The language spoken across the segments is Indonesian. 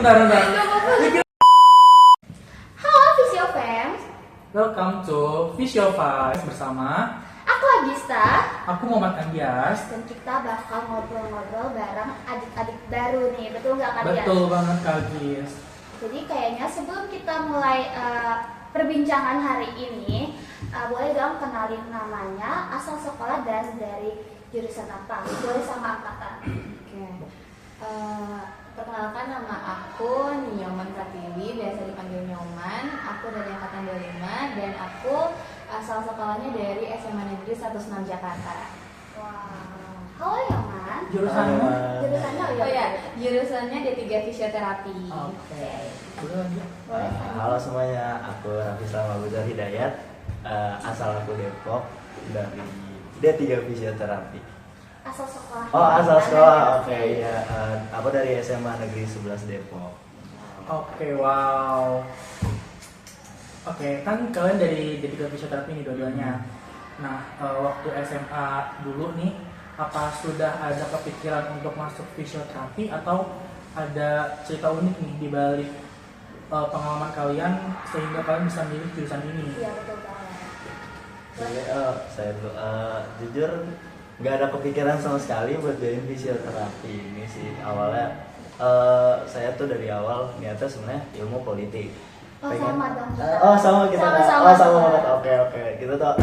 bentar. Halo Visio Fans, Welcome to Visio Vibes bersama aku Agista aku Muhammad Andias. dan kita bakal ngobrol-ngobrol bareng adik-adik baru nih, betul nggak Kak Dias? Betul banget Kak Gis. Jadi kayaknya sebelum kita mulai perbincangan hari ini, boleh dong kenalin namanya, asal sekolah dan dari jurusan apa? Boleh sama angkatan. Oke. Perkenalkan, nama aku Nyoman Pratiwi, biasa dipanggil Nyoman. Aku dari angkatan 25 dan aku asal sekolahnya dari SMA Negeri 16 Jakarta. Wow. Halo Yoman. Jurusannya? Jurusannya Oh ya, jurusannya D3 Fisioterapi. Oke. Boleh lanjut. Boleh. Halo semuanya, aku Raffi Salma Buzar Hidayat, asal aku Depok dari D3 Fisioterapi. Asal sekolah. Oh asal sekolah, oke ya. Aku dari SMA Negeri 11 Depok. Oke, wow. Oke, kan kalian dari D3 Fisioterapi nih dua-duanya. Nah, waktu SMA dulu nih, apa sudah ada kepikiran untuk masuk fisioterapi atau ada cerita unik nih di balik pengalaman kalian sehingga kalian bisa milih jurusan ini? Iya betul banget. Jadi, saya dulu, jujur nggak ada kepikiran sama sekali buat join fisioterapi ini sih. Awalnya saya tuh dari awal niatnya sebenarnya ilmu politik. Oh, sama dong kita. Sama kita. Sama banget. Oke. Kita tuh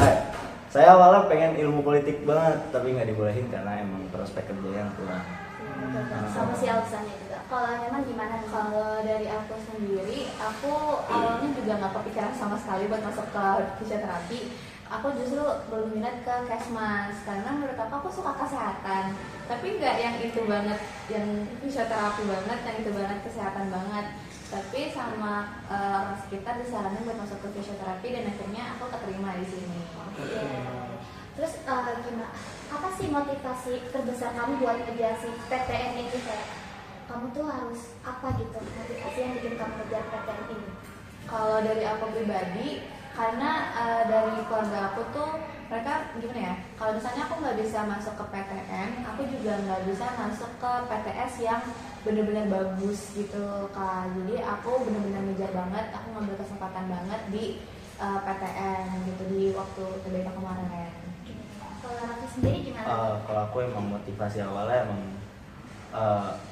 saya awalnya pengen ilmu politik banget, tapi nggak dibolehin karena emang prospek kerja yang kurang. Betul banget. Sama si Alexanya juga. Kalau memang gimana nih? Kalau dari aku sendiri, aku awalnya juga nggak kepikiran sama sekali buat masuk ke fisioterapi. Aku justru belum minat ke Kesmas karena menurut aku suka kesehatan, tapi nggak yang itu banget, yang fisioterapi banget, yang itu banget kesehatan banget. Tapi sama orang sekitar disaranin buat masuk ke fisioterapi dan akhirnya aku keterima di sini. Terus gimana? Apa sih motivasi terbesar kamu buat ngejar si PTN ini? Kayak kamu tuh harus apa gitu? Motivasi yang bikin kamu ngejar PTN ini? Kalau dari aku pribadi, karena dari keluarga aku tuh mereka gimana ya, kalau misalnya aku nggak bisa masuk ke PTN, aku juga nggak bisa masuk ke PTS yang benar-benar bagus gitu Kak. Jadi aku benar-benar ngejar banget, aku ngambil kesempatan banget di PTN gitu di waktu TBK kemarin. Kalau Raffi sendiri gimana? Kalau aku emang motivasi awalnya emang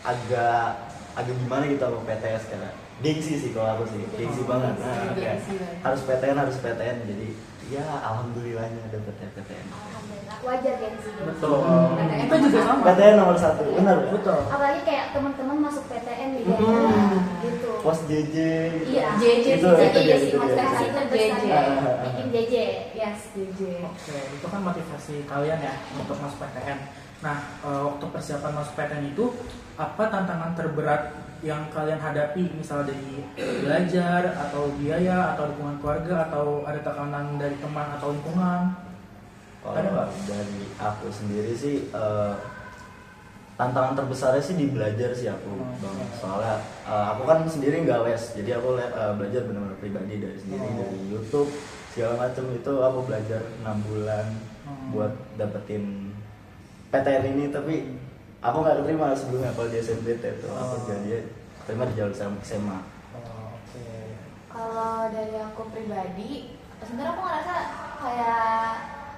agak gimana gitu sama PTS karena gengsi sih kalau aku sih, gengsi banget. Kayak harus PTN jadi ya alhamdulillahnya dapetnya PTN. Alhamdulillah, wajar gengsi gitu. Betul. PTN Kita juga sama. PTN nomor 1, benar. Betul. Apalagi kayak teman-teman masuk PTN gitu, gitu. Pos JJ gitu. Iya, JJ Itu sih, dia, sih, itu dia. motivasi itu JJ. Bikin JJ. Yes, JJ. Oke, itu kan motivasi kalian ya untuk masuk PTN. Nah, waktu persiapan masuk PTN itu apa tantangan terberat yang kalian hadapi, misalnya dari belajar atau biaya atau dukungan keluarga atau ada tekanan dari teman atau lingkungan? Kalau dari aku sendiri sih tantangan terbesarnya sih di belajar sih aku bang. Soalnya aku kan sendiri nggak les, jadi aku belajar benar-benar pribadi dari sendiri dari YouTube segala macam. Itu aku belajar 6 bulan buat dapetin PTN ini, tapi aku nggak keterima sebelumnya kalau di SNBT itu. Aku jadi terima di jalur SMA. Oke. Kalau dari aku pribadi, sebenarnya aku ngerasa kayak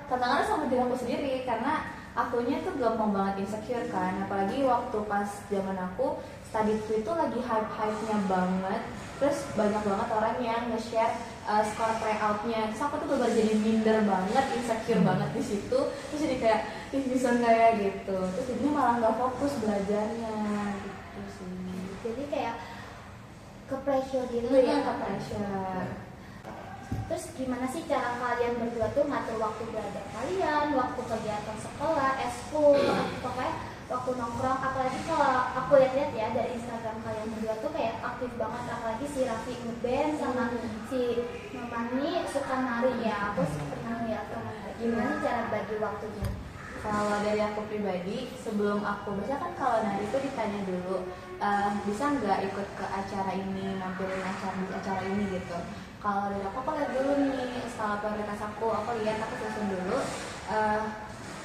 tantangannya sama diri aku sendiri karena akunya tuh gampang banget insecure kan, apalagi waktu pas zaman aku study tour itu lagi hype-nya banget, terus banyak banget orang yang nge-share skor tryout-nya, terus aku tuh bener jadi minder banget, insecure banget di situ, terus jadi kayak bisa nggak ya gitu, terus jadinya malah nggak fokus belajarnya gitu sih. Jadi kayak ke pressure gitu Iya, ya. ke pressure. Terus gimana sih cara kalian berdua tuh ngatur waktu belajar kalian, waktu kegiatan sekolah, eskul, pokoknya waktu nongkrong? Apalagi kalau aku lihat-lihat ya dari Instagram kalian berdua tuh kayak aktif banget, apalagi si Raffi ngeband sama si Mamani suka nari ya. Aku pernah lihat tuh. Gimana sih cara bagi waktunya? Kalau dari aku pribadi, sebelum aku biasanya kan kalau nari itu ditanya dulu, bisa nggak ikut ke acara ini, nampilin di acara ini gitu. Kalau dari aku lihat dulu nih skala prioritas aku lihat, aku susun dulu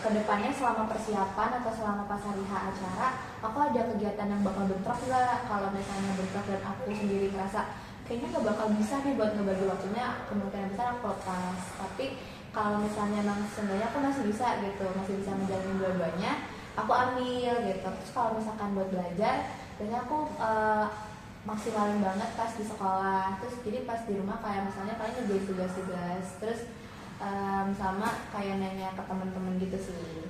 kedepannya selama persiapan atau selama pas hari H acara aku ada kegiatan yang bakal bentrok nggak. Kalau misalnya bentrok dan aku sendiri merasa kayaknya nggak bakal bisa nih buat ngebagi waktunya, kemungkinan besar aku lepas. Tapi kalau misalnya memang sebenarnya aku masih bisa gitu, masih bisa menjalani dua-duanya, aku ambil gitu. Terus kalau misalkan buat belajar biasanya aku maksimalin banget pas di sekolah. Terus jadi pas di rumah kayak misalnya paling ngerjain tugas-tugas, terus sama kayak nanya ke teman-teman gitu sih.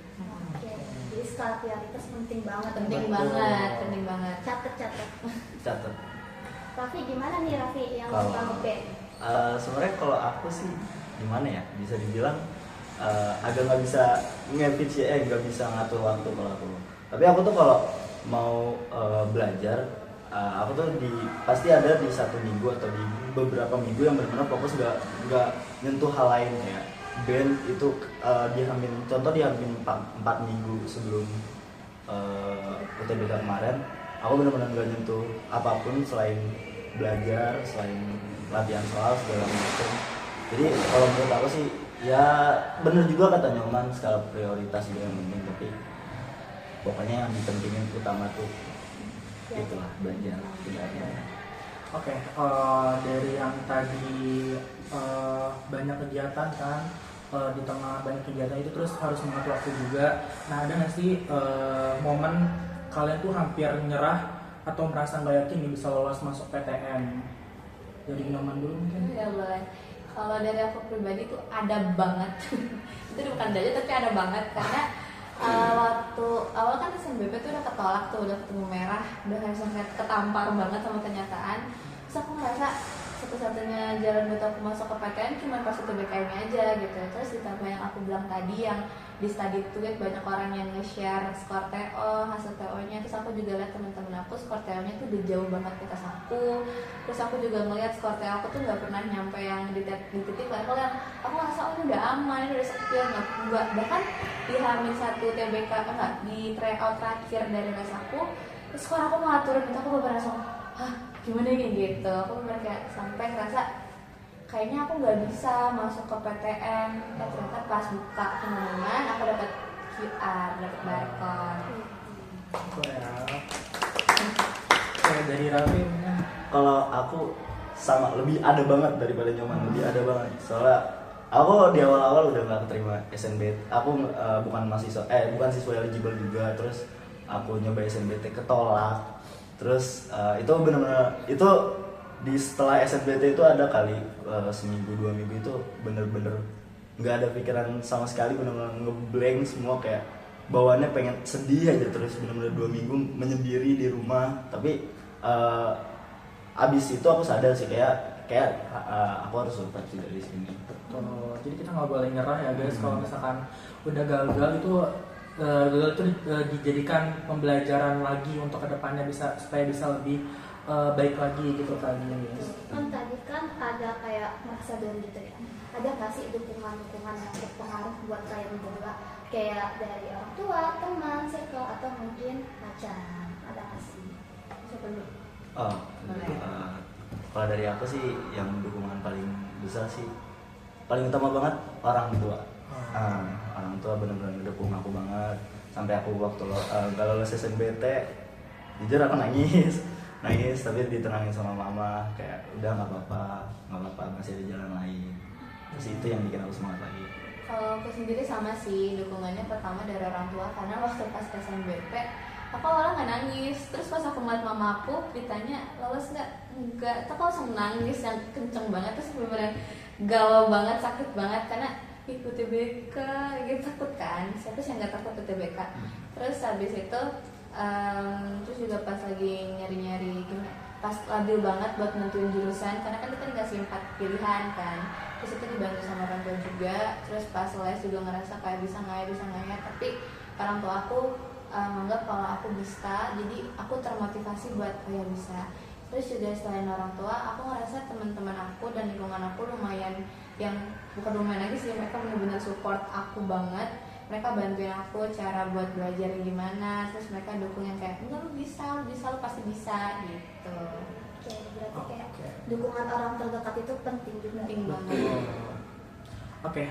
Oke, jadi skala prioritas penting banget. Penting Betul. banget, penting banget. Catet. Catat. Raffi gimana nih Raffi yang Kalau- suka ngeband? Sebenarnya kalau aku sih gimana ya, bisa dibilang agak nggak bisa nggak bisa ngatur waktu kalau aku. Tapi aku tuh kalau mau belajar, aku tuh pasti ada di 1 minggu atau di beberapa minggu yang benar-benar fokus nggak nyentuh hal lain ya. Band itu di Hamin 4 minggu sebelum UTBK kemarin, aku benar-benar nggak nyentuh apapun selain belajar, selain latihan soal segala macam. Jadi kalau menurut aku sih ya bener juga kata Nyoman, skala prioritas juga yang penting, tapi pokoknya yang dipentingin utama tuh itulah belajar tidaknya. Oke, dari yang tadi banyak kegiatan kan, di tengah banyak kegiatan itu terus harus mengatur waktu juga. Nah, ada nggak sih momen kalian tuh hampir nyerah atau merasa nggak yakin nih bisa lolos masuk PTN? Jadi Nyoman dulu mungkin. Ya boleh. Kalau dari aku pribadi tuh ada banget. Itu bukan aja tapi ada banget karena waktu awal kan SNBP tuh udah ketolak tuh, udah ketemu merah, udah langsung ketampar banget sama kenyataan. Terus aku ngerasa satu-satunya jalan buat aku masuk ke PTN cuma pas UTBK-nya aja gitu. Terus ditambah yang aku bilang tadi yang di study tweet banyak orang yang nge-share skor TO, hasil TO-nya. Terus aku juga lihat teman-teman aku skor TO-nya tuh udah jauh banget di atas aku. Terus aku juga ngeliat skor TO aku tuh nggak pernah nyampe yang di titik level yang aku ngerasa oh ini udah aman, ini udah secure, nggak. Bahkan di Hamin 1 TBK enggak di tryout terakhir dari les aku, terus skor aku malah turun, itu aku bener langsung hah gimana ini gitu. Aku bener kayak sampai ngerasa kayaknya aku nggak bisa masuk ke PTN. Ternyata pas buka pengumuman aku dapat QR, dapat barcode. Ya. Oke, dari Raffi mungkin. Kalau aku sama lebih ada banget daripada Nyoman, lebih ada banget. Soalnya aku di awal-awal udah nggak keterima SNBT. Aku bukan siswa eligible juga. Terus aku nyoba SNBT ketolak. Terus itu benar-benar itu setelah SNBT itu ada kali seminggu 2 minggu itu bener-bener nggak ada pikiran sama sekali, bener-bener ngeblank semua, kayak bawaannya pengen sedih aja terus, bener-bener 2 minggu menyendiri di rumah. Tapi abis itu aku sadar sih kayak aku harus lepas dari sini. Jadi kita nggak boleh nyerah ya guys. Kalau misalkan udah gagal itu gagal itu dijadikan pembelajaran lagi untuk kedepannya supaya bisa lebih baik lagi gitu kan guys. Kan tadi kan ada kayak merasa down gitu ya. Ada nggak sih dukungan-dukungan yang berpengaruh buat kalian berdua? Kayak dari orang tua, teman, circle, atau mungkin pacar? Ada nggak sih? Siapa dulu? Kalau dari aku sih yang dukungan paling besar sih paling utama banget orang tua. Orang tua benar-benar ngedukung aku banget sampai aku waktu gak lolos SNBT, jujur aku nangis tapi ditenangin sama mama, kayak udah nggak apa-apa masih ada jalan lain. Terus itu yang bikin aku semangat lagi. Kalau aku sendiri sama sih, dukungannya pertama dari orang tua karena waktu pas SNBP aku awalnya nggak nangis. Terus pas aku ngeliat mama aku ditanya lolos enggak, aku langsung nangis yang kenceng banget. Terus bener-bener galau banget, sakit banget karena ikut UTBK gitu, takut kan, siapa sih yang nggak takut UTBK. Terus habis itu terus juga pas lagi nyari-nyari gimana, pas labil banget buat nentuin jurusan karena kan kita dikasih 4 pilihan kan. Terus itu dibantu sama orang tua juga. Terus pas les juga ngerasa kayak bisa nggak ya, tapi orang tua aku menganggap kalau aku bisa, jadi aku termotivasi buat ya bisa. Terus juga selain orang tua, aku ngerasa teman-teman aku dan lingkungan aku lumayan, yang bukan lumayan lagi sih, mereka benar-benar support aku banget. Mereka bantuin aku cara buat belajar gimana, terus mereka dukung yang kayak enggak, lu bisa, lu pasti bisa gitu. Oke, berarti kayak dukungan orang terdekat itu penting juga. Penting banget. Oke,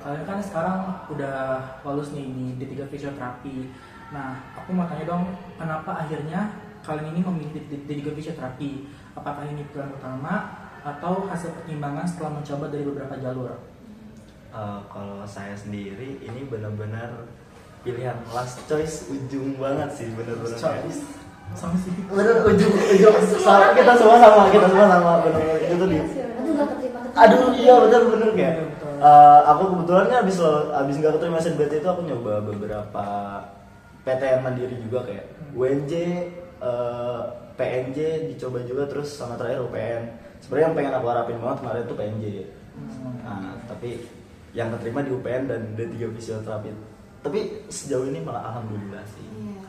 kalian kan sekarang udah lulus nih di D3 fisioterapi. Nah, aku mau tanya dong, kenapa akhirnya kalian ini memilih D3 fisioterapi? Apakah ini pilihan utama atau hasil pertimbangan setelah mencoba dari beberapa jalur? Kalau saya sendiri ini benar-benar pilihan last choice, ujung banget sih, benar-benar kayak- Sama sih. bener ujung kita semua sama benar-benar itu di Aduh nggak keterima. aduh iya benar-benar kayak Iya, betul. aku kebetulan kan abis nggak keterima SNBT itu aku nyoba beberapa PTN mandiri juga kayak UNJ, PNJ dicoba juga, terus sama terakhir UPN. Sebenarnya yang pengen aku harapin banget kemarin tuh PNJ. Nah, tapi yang keterima di UPN dan D3 fisioterapi. Tapi sejauh ini malah alhamdulillah sih. Iya.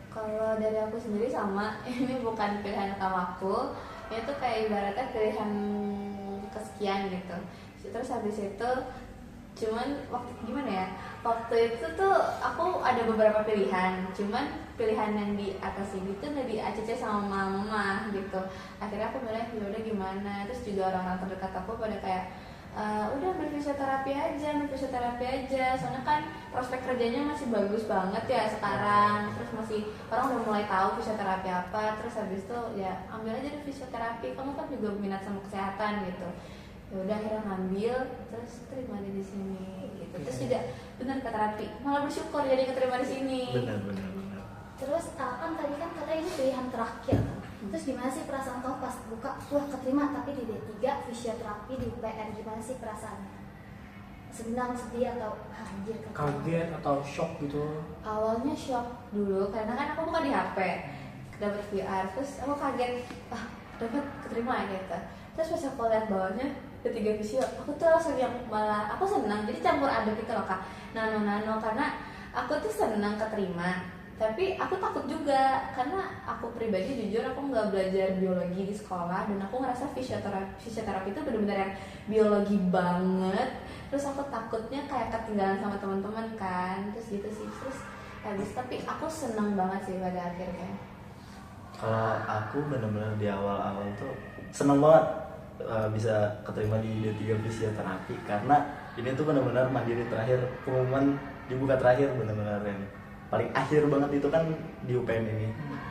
Kalau dari aku sendiri sama, ini bukan pilihan utama aku, ini tuh kayak ibaratnya pilihan kesekian gitu. Terus habis itu, cuman gimana ya? Waktu itu tuh aku ada beberapa pilihan, cuman pilihan yang di atas ini tuh udah di ACC sama mama gitu. Akhirnya aku bilang yaudah gimana. Terus juga orang-orang terdekat aku pada kayak udah ambil fisioterapi aja, soalnya kan prospek kerjanya masih bagus banget ya sekarang, terus masih orang udah mulai tahu fisioterapi apa, terus habis itu ya ambil aja deh fisioterapi, kamu kan juga minat sama kesehatan gitu. Ya udah akhirnya ngambil, terus terima di sini gitu. Terus juga benar kata Rapi, malah bersyukur jadi keterima di sini. Benar. Terus kan tadi kan katanya ini pilihan terakhir. Terus gimana sih perasaan kamu pas buka, wah keterima tapi di D3 fisioterapi di UPN, gimana sih perasaannya? Senang, sedih atau anjir Kaget atau shock gitu? Awalnya shock dulu karena kan aku buka di HP, dapat VR, terus aku kaget, dapat keterima gitu. Terus pas aku lihat bawahnya D3 fisio, aku tuh langsung yang malah aku senang, jadi campur aduk gitu loh kak, nano karena aku tuh senang keterima. Tapi aku takut juga karena aku pribadi jujur aku nggak belajar biologi di sekolah dan aku ngerasa fisioterapi itu benar-benar yang biologi banget. Terus aku takutnya kayak ketinggalan sama teman-teman kan, terus gitu sih. Terus habis tapi aku seneng banget sih pada akhirnya. Kalau aku benar-benar di awal-awal tuh seneng banget bisa keterima di D3 fisioterapi karena ini tuh benar-benar mandiri terakhir, pengumuman dibuka terakhir benar-benar yang paling akhir banget itu kan di UPN ini.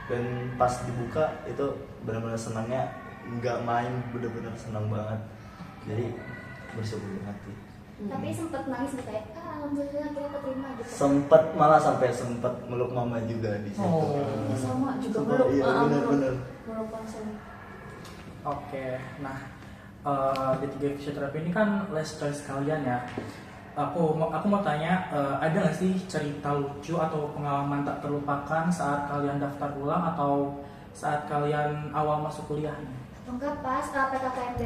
Dan pas dibuka itu benar-benar senangnya nggak main, benar-benar senang banget. Jadi bersyukur banget sih. Tapi sempet nangis gitu kayak alhamdulillah kita keterima gitu. Sempet sempet meluk mama juga di situ. Ya, sama juga Sempet, meluk, iya benar-benar. meluk langsung. Oke, nah D3 fisioterapi ini kan last choice kalian ya. Aku mau tanya, ada nggak sih cerita lucu atau pengalaman tak terlupakan saat kalian daftar ulang atau saat kalian awal masuk kuliah nih? Atau enggak pas PKKMB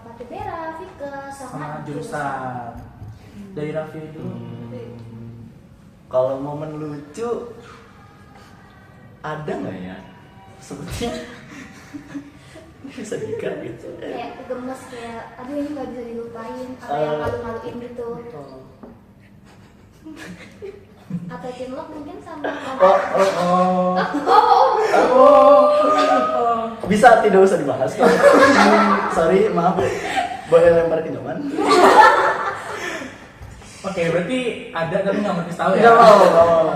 Patibera, Fika, Sama jurusan. Dari Raffi dulu. Kalau momen lucu ada nggak ya? Sepertinya bisa dikat gitu. Kayak gemes kayak aduh ini nggak bisa dilupain atau yang malu-maluin gitu. Betul. Atau cinlok mungkin sama Bisa tidak usah dibahas. Sorry, maaf. Boleh lempar ke nyaman? Oke, berarti ada tapi nggak mau tahu ya? Nggak mau.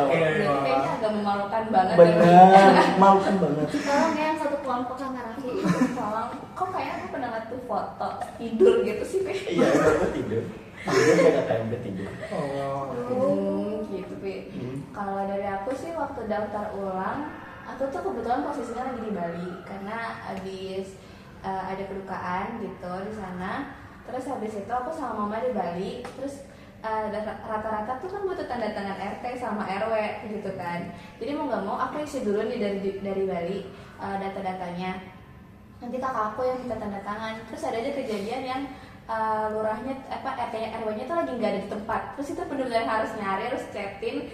Oke, Berarti kayaknya agak memalukan banget. Benar, malukan banget. tolong ya yang satu kelompok yang Raffi. Tolong, kok kayaknya aku pernah liat tuh foto tidur gitu sih kayak. Iya, aku tidur. Tidur kayak KMB tidur. Oh. Gitu Pi. Kalau dari aku sih waktu daftar ulang, aku tuh kebetulan posisinya lagi di Bali karena habis ada kedukaan gitu di sana. Terus habis itu aku sama mama di Bali, terus rata-rata tuh kan butuh tanda tangan RT sama RW gitu kan. Jadi mau nggak mau aku isi dulu nih dari Bali data-datanya. Nanti kakak aku yang minta tanda tangan. Terus ada aja kejadian yang lurahnya RT-nya RW-nya tuh lagi nggak ada di tempat. Terus itu benar-benar harus nyari, harus chatin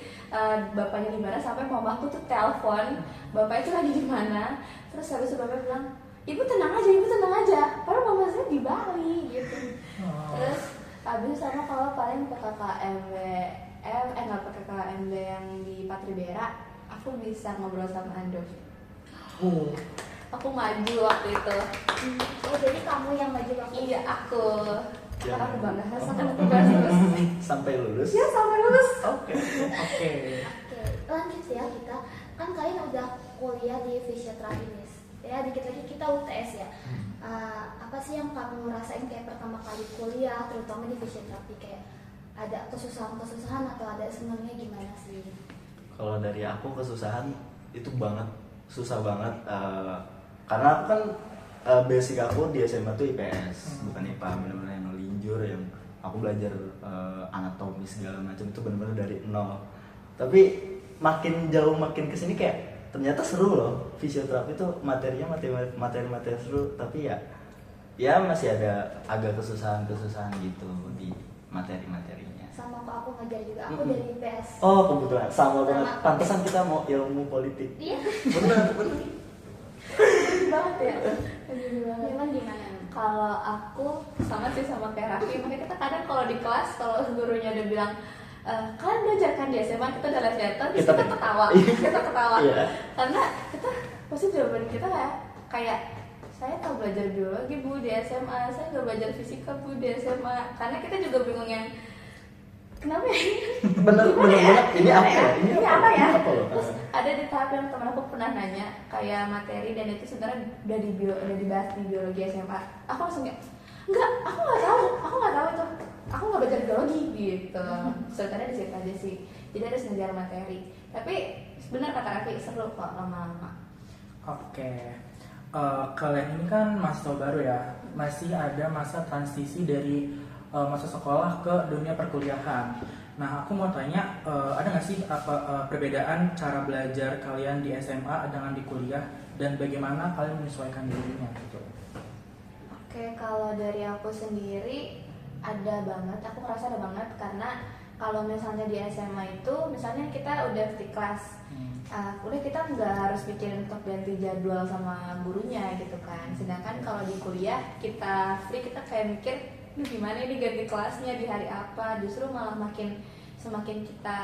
bapaknya di mana sampai mama aku tuh telepon bapak itu lagi di mana. Terus habis itu bapak bilang, ibu tenang aja. Padahal mama saya di Bali gitu. Terus habis sama kalau paling PKKMB nggak PKKMB yang di Patribera, aku bisa ngobrol sama Ando. Aku maju waktu itu. Oh jadi kamu yang maju waktu itu? Iya aku. Karena aku bangga, asalkan aku bahas terus. Sampai lulus. Ya sampai lulus. Oke. Oke. Oke, lanjut ya kita. Kan kalian udah kuliah di fisioterapi nih. Ya, dikit lagi kita UTS ya. Apa sih yang kamu rasain kayak pertama kali kuliah, terutama di fisioterapi, kayak ada kesusahan-kesusahan atau ada senangnya gimana sih? Kalau dari aku kesusahan itu banget, susah banget. Karena aku kan basic aku di SMA tuh IPS, bukan IPA, benar-benar yang linjur, yang aku belajar anatomi segala macam itu benar-benar dari nol. Tapi makin jauh makin kesini kayak ternyata seru loh. Fisioterapi itu materinya materi seru, tapi ya masih ada agak kesusahan gitu di materinya. Sama kok aku ngajar juga, aku dari IPS. Oh kebetulan sama banget. Pantesan kita mau ilmu politik. Iya. Benar. Sedih banget ya. Sedih banget. Memang gimana? Kalau aku sama sih sama kayak Raffi, makanya kita kadang kalau di kelas kalau gurunya udah bilang kalian belajar kan di SMA, kita udah lihat terus kita ketawa, Iya. karena kita pasti jawaban kita kayak saya tahu belajar biologi bu di SMA, saya nggak belajar fisika bu di SMA, karena kita juga bingung yang kenapa ya? Bener. Ini apa ya? Terus ada di tahap yang teman aku pernah nanya kayak materi dan itu sebenarnya udah dibahas di biologi SMA. Aku langsung kayak enggak, aku nggak tahu itu. Aku nggak belajar biologi gitu. Sebenarnya di situ aja sih. Jadi harus ngejar materi. Tapi benar kata Raffi, seru kok lama-lama. Oke. Kalian ini kan mahasiswa baru ya, masih ada masa transisi dari masa sekolah ke dunia perkuliahan. Nah, aku mau tanya, ada nggak sih perbedaan cara belajar kalian di SMA dengan di kuliah, dan bagaimana kalian menyesuaikan dirinya gitu? Oke, kalau dari aku sendiri ada banget, aku ngerasa ada banget karena kalau misalnya di SMA itu, misalnya kita udah di kelas, udah kita nggak harus pikirin untuk ganti jadwal sama gurunya gitu kan. Sedangkan kalau di kuliah kita free, kita kayak mikir, gimana ini ganti kelasnya di hari apa? Justru malah semakin kita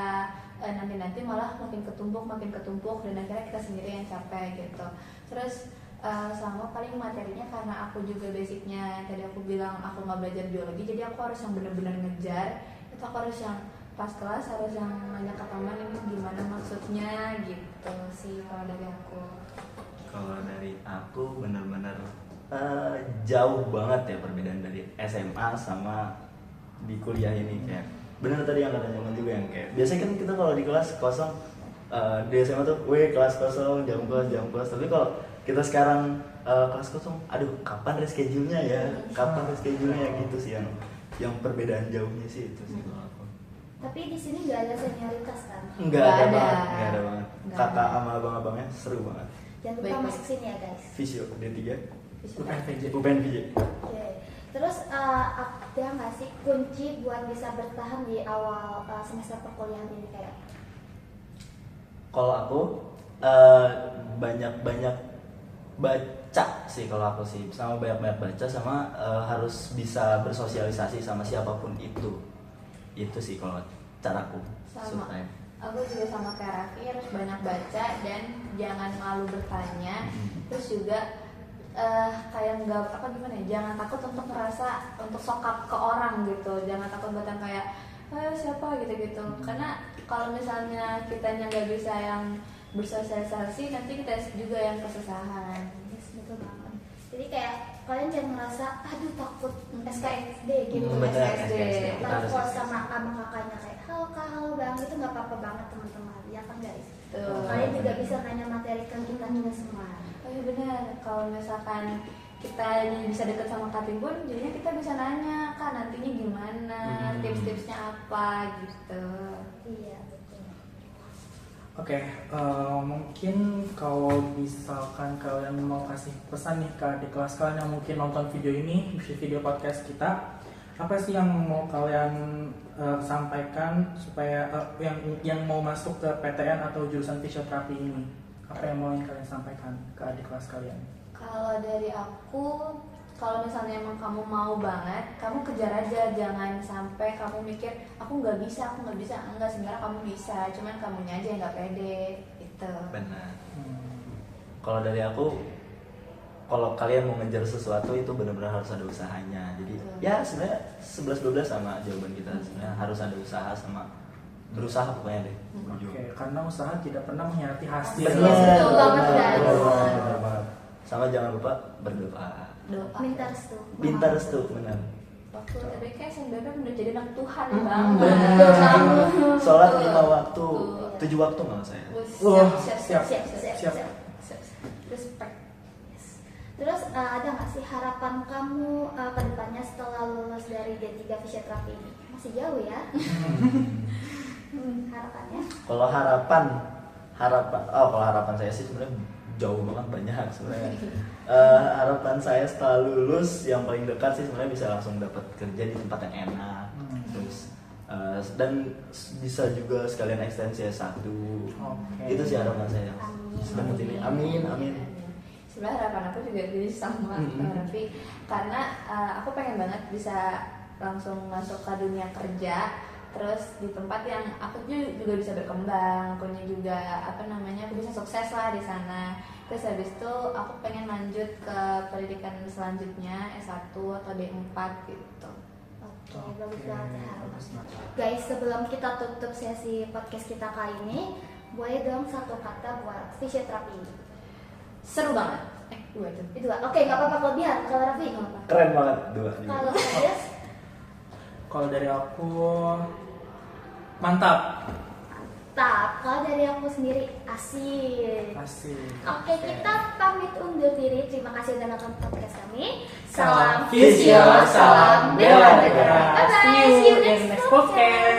nanti malah makin ketumpuk dan akhirnya kita sendiri yang capek gitu. Terus sama paling materinya, karena aku juga basicnya tadi aku bilang aku nggak belajar biologi, jadi aku harus yang benar-benar ngejar. Itu aku harus yang pas kelas harus yang nanya ke teman ini gimana maksudnya gitu sih kalau dari aku. Kalau dari aku benar-benar jauh banget ya perbedaan dari SMA sama di kuliah ini. Kayak benar tadi yang kata Jaman juga, yang kayak biasanya kan kita kalau di kelas kosong, di SMA tuh kelas kosong, jam kelas, tapi kalau kita sekarang kelas kosong, aduh kapan reschedule-nya ya gitu sih yang perbedaan jauhnya sih itu sih kalau aku. Tapi di sini nggak ada senioritas kan? Nggak ada banget. Kakak sama abang-abangnya seru banget. Jangan lupa Baik-baik. masuk sini ya guys. Visio D3 UPNVJ. Oke. Terus ada nggak sih kunci buat bisa bertahan di awal semester perkuliahan ini kayak? Kalau aku banyak baca sih kalau aku sih, sama banyak baca, sama harus bisa bersosialisasi sama siapapun itu sih kalau caraku Sama. supaya Aku juga sama kayak Raffi, harus banyak baca dan jangan malu bertanya. Terus juga kayak nggak gimana ya, jangan takut untuk merasa untuk sokap ke orang gitu, jangan takut buat yang kayak siapa gitu karena kalau misalnya kitanya nggak bisa yang bersosialisasi, nanti kita juga yang kesusahan. Yes, betul banget. Jadi kayak kalian jangan merasa aduh takut SKSD gitu. Bener, SKSD. Telepon sama kakaknya kayak halo kak, halo bang, itu nggak apa-apa banget teman-teman, ya kan guys. Tuh. Kalian juga bisa nanya materi ke kita juga semua. Oh iya benar, kalau misalkan kita bisa deket sama Kak Timbun, jadinya kita bisa nanya, Kak nantinya gimana, tips-tipsnya apa gitu. Iya betul. Oke, mungkin kalau misalkan kalian mau kasih pesan nih ke adik kelas kalian yang mungkin nonton video ini, video podcast kita, apa sih yang mau kalian sampaikan supaya yang mau masuk ke PTN atau jurusan fisioterapi ini? Apa yang mau kalian sampaikan ke adik kelas kalian? Kalau dari aku, kalau misalnya emang kamu mau banget, kamu kejar aja, jangan sampai kamu mikir aku nggak bisa, enggak, sebenarnya kamu bisa, cuman kamunya aja yang nggak pede, gitu. benar. Kalau dari aku kalau kalian mau ngejar sesuatu itu benar-benar harus ada usahanya. Jadi ya sebenarnya 11-12 sama jawaban kita, sebenarnya harus ada usaha sama berusaha pokoknya deh. Oke, karena usaha tidak pernah mengkhianati hasil. Betul banget, guys. Benar banget. Sama jangan lupa berdoa. Doa. Minta restu. Minta restu, benar. Waktu TBK SNBP udah jadi anak Tuhan Benar. banget. Sholat 5 waktu, 7 waktu malah saya. Wah, Siap. Siap. Respect. Yes. Terus ada nggak sih harapan kamu ke depannya setelah lulus dari D3 fisioterapi ini? Masih jauh ya? Harapannya? Kalau harapan saya sih sebenarnya jauh banget, banyak sebenarnya. Harapan saya setelah lulus yang paling dekat sih sebenarnya bisa langsung dapat kerja di tempat yang enak, terus dan bisa juga sekalian ekstensi S1. Oke. Itu sih harapan saya. Amin. Sedang ini. Amin. Sebenarnya harapan aku juga jadi sama Raffi, karena aku pengen banget bisa langsung masuk ke dunia kerja, terus di tempat yang aku juga bisa berkembang, akunya juga aku bisa sukses lah di sana. Terus habis itu aku pengen lanjut ke pendidikan selanjutnya S1 atau D4 gitu. Oke, bagus banget ya. Guys, sebelum kita tutup sesi podcast kita kali ini, boleh dong satu kata buat fisioterapi ini. Seru banget. Dua itu. Itu oke, nggak apa-apa kelebihan. Kalau Raffi nggak apa-apa. Keren banget dua. Kalau Ayas, Kalau dari aku mantap. kalau dari aku sendiri asik. Asik. Oke, kita pamit undur diri. Terima kasih sudah nonton podcast kami. Salam Fisio, salam bela negara. Bye-bye. See you in next podcast.